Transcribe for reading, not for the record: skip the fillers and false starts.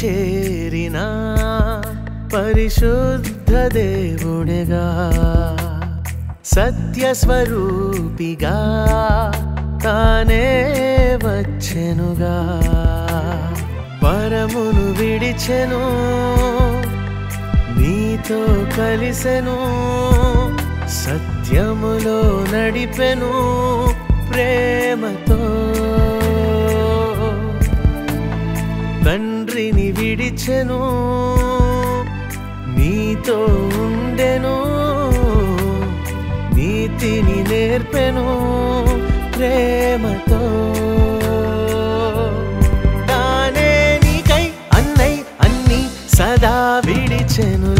చేరిన పరిశుద్ధ దేవుడిగా సత్యస్వరూపిగా తానే వచ్చెనుగా పరమును విడిచెను నీతో కలిసెను సత్యములో నడిపెను ప్రేమతో తండ్రిని విడిచెను నీతో ఉండెను నీతిని నేర్పెను ప్రేమతో తానే నీకై అన్నై అన్ని సదా విడిచెను